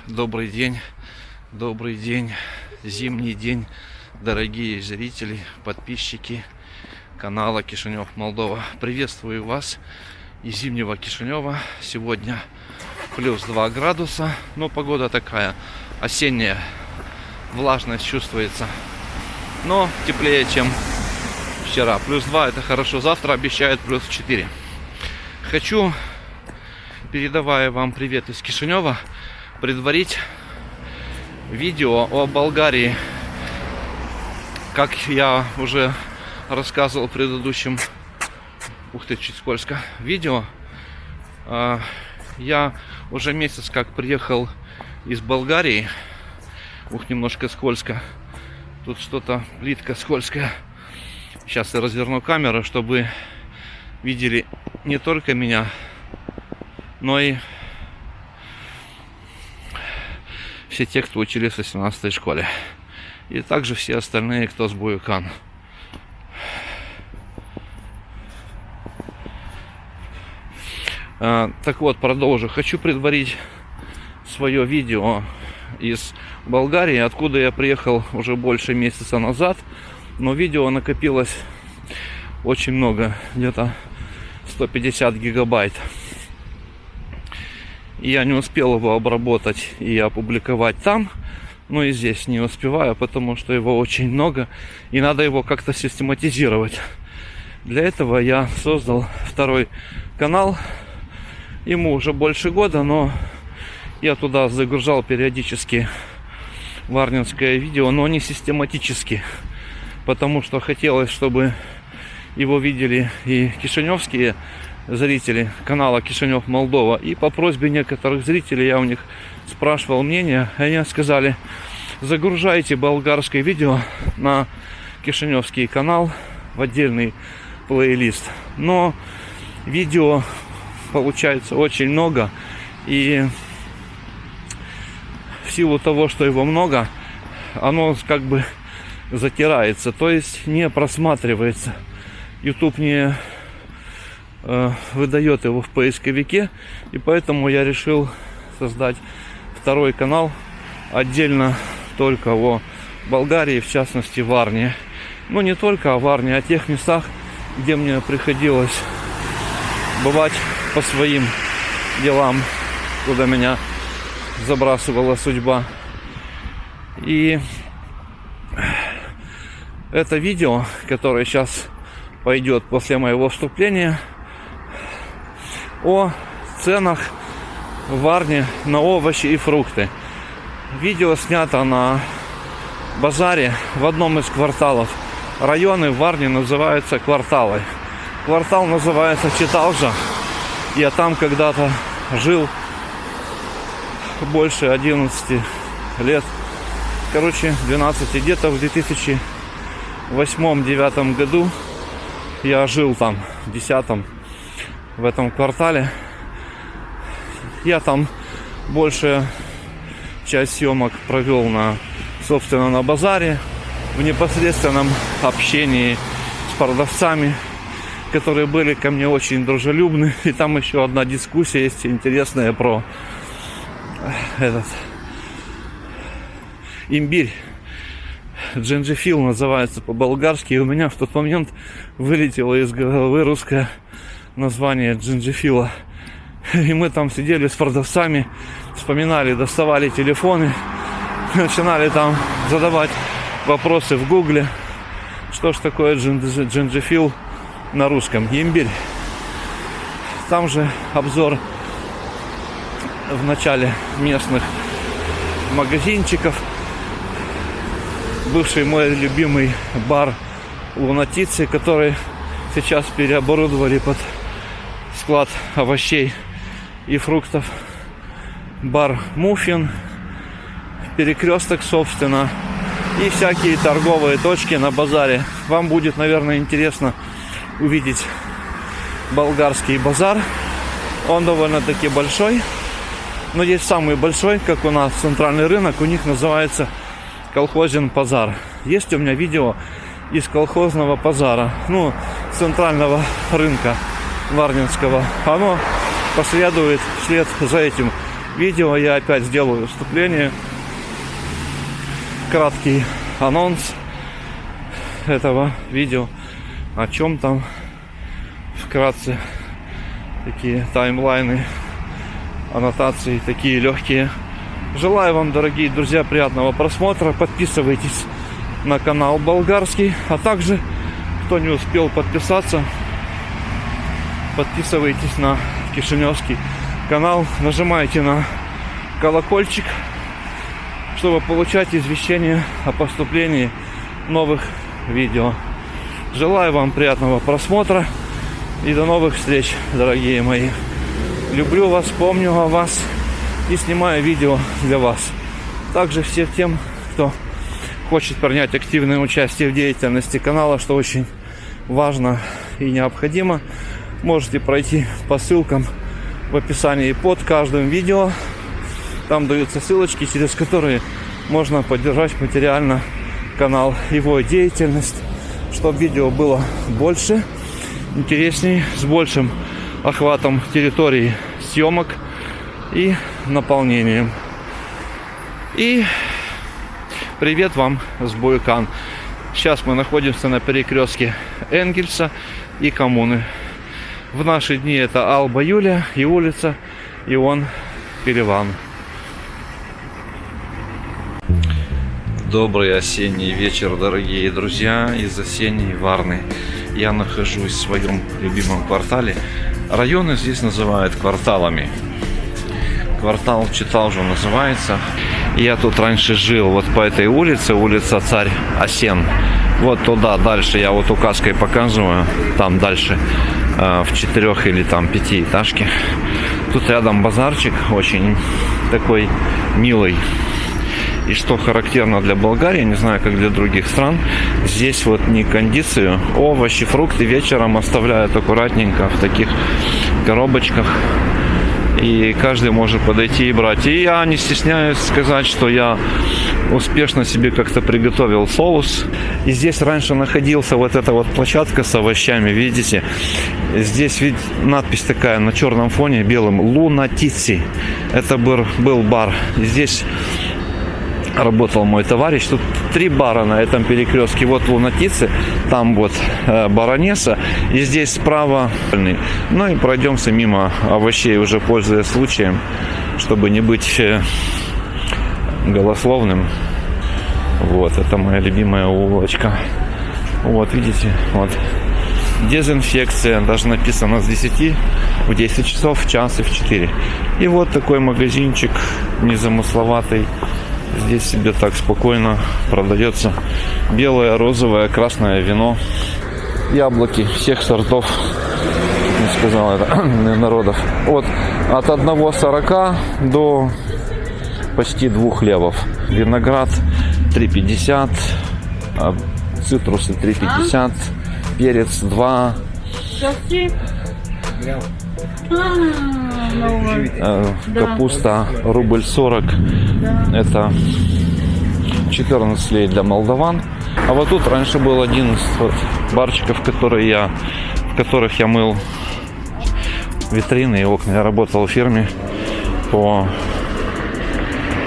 добрый день, зимний день, дорогие зрители, подписчики канала Кишинев, Молдова. Приветствую вас из зимнего Кишинева. Сегодня плюс 2 градуса, но погода такая осенняя, влажность чувствуется, но теплее, чем вчера. Плюс 2 это хорошо, завтра обещают плюс 4. Хочу, передавая вам привет из Кишинева, предварить видео о Болгарии. Как я уже рассказывал в предыдущем, чуть скользко, видео, я уже месяц как приехал из Болгарии. Немножко скользко, тут что-то, плитка скользкая. Сейчас я разверну камеру, чтобы видели не только меня, но и все те, кто учились в 18-й школе. И также все остальные, кто с Буюкан. Так вот, продолжу. Хочу предварить свое видео из Болгарии, откуда я приехал уже больше месяца назад. Но видео накопилось очень много, где-то 150 гигабайт. И я не успел его обработать и опубликовать там. Но и здесь не успеваю, потому что его очень много. И надо его как-то систематизировать. Для этого я создал второй канал. Ему уже больше года, но я туда загружал периодически варнинское видео, но не систематически. Потому что хотелось, чтобы его видели и кишиневские зрители канала Кишинев, Молдова. И по просьбе некоторых зрителей я у них спрашивал мнение. Они сказали: загружайте болгарское видео на кишиневский канал в отдельный плейлист. Но видео получается очень много. И в силу того, что его много, оно как бы затирается, то есть не просматривается. YouTube не выдает его в поисковике, и поэтому я решил создать второй канал отдельно только о Болгарии, в частности Варне. Ну, не только о Варне, а о тех местах, где мне приходилось бывать по своим делам, куда меня забрасывала судьба. И это видео, которое сейчас пойдет после моего вступления, о ценах в Варне на овощи и фрукты. Видео снято на базаре в одном из кварталов. Районы в Варне называются кварталы. Квартал называется Читалжа. Я там когда-то жил больше 11 лет. 12, где-то в 2008-2009 году я жил там, в 10-м, в этом квартале. Я там большая часть съемок провел собственно, на базаре, в непосредственном общении с продавцами, которые были ко мне очень дружелюбны. И там еще одна дискуссия есть интересная про этот имбирь. Джинджифил называется по-болгарски. И у меня в тот момент вылетело из головы русское название джинджифила. И мы там сидели с продавцами, вспоминали, доставали телефоны, начинали там задавать вопросы в гугле, что ж такое джинджифил на русском. Имбирь. Там же обзор в начале местных магазинчиков. Бывший мой любимый бар Лунатицы, который сейчас переоборудовали под склад овощей и фруктов. Бар Муффин, Перекресток, собственно, и всякие торговые точки на базаре. Вам будет, наверное, интересно увидеть болгарский базар. Он довольно-таки большой, но есть самый большой, как у нас центральный рынок, у них называется Колхозен базар. Есть у меня видео из колхозного базара, центрального рынка варнинского. Оно последует вслед за этим видео я опять сделаю вступление. Краткий анонс этого видео. О чем там вкратце. Такие таймлайны, аннотации такие легкие. Желаю вам, дорогие друзья, приятного просмотра. Подписывайтесь на канал болгарский. А также, кто не успел подписаться, подписывайтесь на кишиневский канал. Нажимайте на колокольчик, чтобы получать извещения о поступлении новых видео. Желаю вам приятного просмотра и до новых встреч, дорогие мои. Люблю вас, помню о вас и снимаю видео для вас. Также всем тем, кто хочет принять активное участие в деятельности канала, что очень важно и необходимо, можете пройти по ссылкам в описании под каждым видео. Там даются ссылочки, через которые можно поддержать материально канал, его деятельность, чтобы видео было больше, интереснее, с большим охватом территории съемок и наполнением. И привет вам с Буякан. Сейчас мы находимся на перекрестке Энгельса и Коммуны. В наши дни это Алба Юлия и улица Ион Переван. Добрый осенний вечер, дорогие друзья из осенней Варны. Я нахожусь в своем любимом квартале. Районы здесь называют кварталами. Квартал Читалжу называется. Я тут раньше жил вот по этой улице, улица Царь Асен. Вот туда дальше я вот указкой показываю. Там дальше в 4 или там 5-этажке. Тут рядом базарчик очень такой милый. И что характерно для Болгарии, не знаю, как для других стран, здесь вот не кондицию, овощи, фрукты вечером оставляют аккуратненько в таких коробочках. И каждый может подойти и брать. И я не стесняюсь сказать, что я успешно себе как-то приготовил соус. И здесь раньше находился вот эта вот площадка с овощами, видите? Здесь ведь надпись такая на черном фоне белым: Лунатици. Это был бар. И здесь работал мой товарищ. Тут 3 бара на этом перекрестке. Вот Лунатицы, там вот Баронесса, и здесь справа. Ну и пройдемся мимо овощей, уже пользуясь случаем, чтобы не быть голословным. Вот, это моя любимая улочка. Вот, видите, вот. Дезинфекция, даже написано с 10 в 10 часов, в час и в 4. И вот такой магазинчик незамысловатый. Здесь себе так спокойно продается белое, розовое, красное вино, яблоки всех сортов, не сказал это, народов. Вот от 1,40 до почти 2 левов. Виноград 3,50, цитрусы 3,50, перец 2. Капуста рубль 40. Это 14 лей для молдаван. А вот тут раньше был один из вот барчиков, в которых я мыл витрины и окна. Я работал в фирме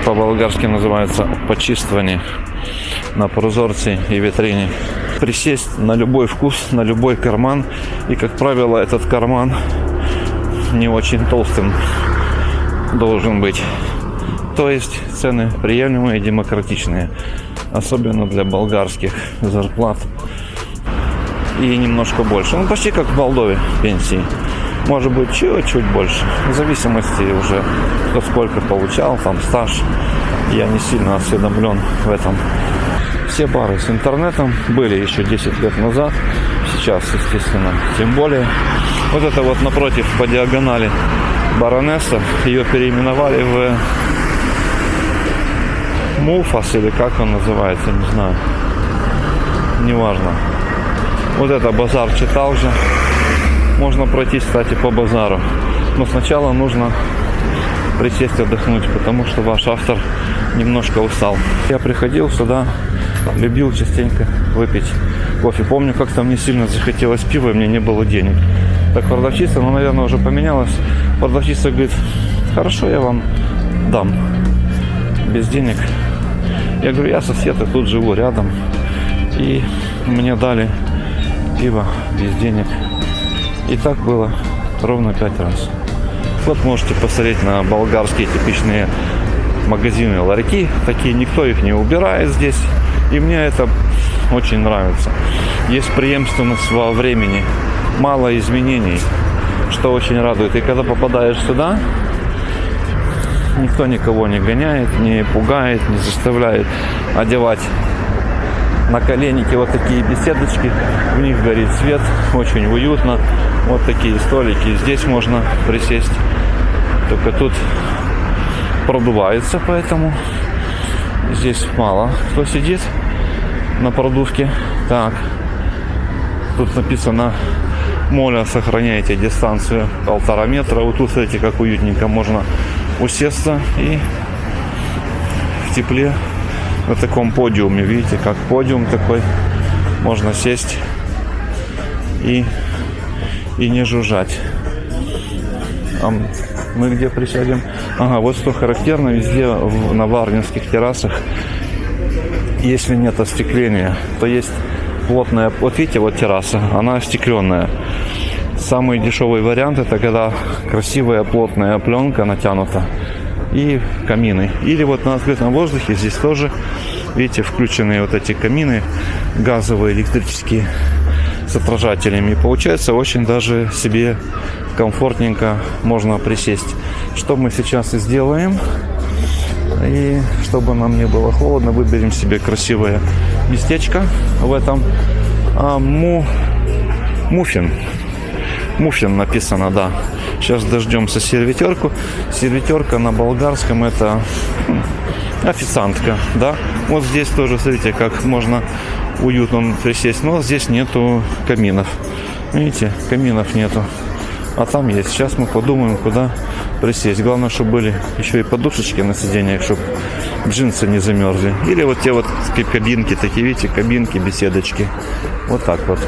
по-болгарски называется почиствование на прозорце и витрине. Присесть на любой вкус, на любой карман. И, как правило, этот карман не очень толстым должен быть. То есть цены приемлемые и демократичные. Особенно для болгарских зарплат. И немножко больше. Ну, почти как в Молдове пенсии. Может быть, чуть-чуть больше. В зависимости уже, кто сколько получал, там стаж. Я не сильно осведомлен в этом. Все бары с интернетом были еще 10 лет назад. Сейчас, естественно, тем более. Вот это вот напротив, по диагонали, Баронесса. Ее переименовали в Муфас, или как он называется, не знаю. Неважно. Вот это базар Читалжа. Можно пройти, кстати, по базару. Но сначала нужно присесть отдохнуть, потому что ваш автор немножко устал. Я приходил сюда, любил частенько выпить кофе. Помню, как-то мне сильно захотелось пива, и мне не было денег. Так продавщица, наверное, уже поменялась. Продавщица говорит: хорошо, я вам дам без денег. Я говорю, я сосед, я тут живу рядом. И мне дали пиво без денег. И так было ровно 5 раз. Вот можете посмотреть на болгарские типичные магазины, ларьки. Такие, никто их не убирает здесь. И мне это очень нравится. Есть преемственность во времени. Мало изменений, что очень радует. И когда попадаешь сюда, никто никого не гоняет, не пугает, не заставляет одевать на коленники вот такие беседочки. В них горит свет, очень уютно. Вот такие столики. Здесь можно присесть. Только тут продувается, поэтому здесь мало кто сидит на продувке. Так, тут написано: моля, сохраняйте дистанцию 1,5 метра. Вот тут, смотрите, как уютненько можно усесться и в тепле на таком подиуме. Видите, как подиум такой. Можно сесть и не жужжать. А мы где присядем? Ага, вот что характерно везде на варнинских террасах. Если нет остекления, то есть плотная. Вот видите, вот терраса, она остекленная. Самый дешевый вариант — это когда красивая плотная пленка натянута и камины. Или вот на открытом воздухе здесь тоже, видите, включенные вот эти камины газовые, электрические, с отражателями. И получается очень даже себе комфортненько можно присесть. Что мы сейчас и сделаем. И чтобы нам не было холодно, выберем себе красивое местечко в этом. Муффин. Муффин написано, да. Сейчас дождемся сервитерку. Сервитерка на болгарском — это официантка, да. Вот здесь тоже, смотрите, как можно уютно присесть. Но здесь нету каминов. Видите, каминов нету. А там есть. Сейчас мы подумаем, куда присесть. Главное, чтобы были еще и подушечки на сиденьях, чтобы джинсы не замерзли. Или вот те вот кабинки, такие, видите, кабинки, беседочки. Вот так вот.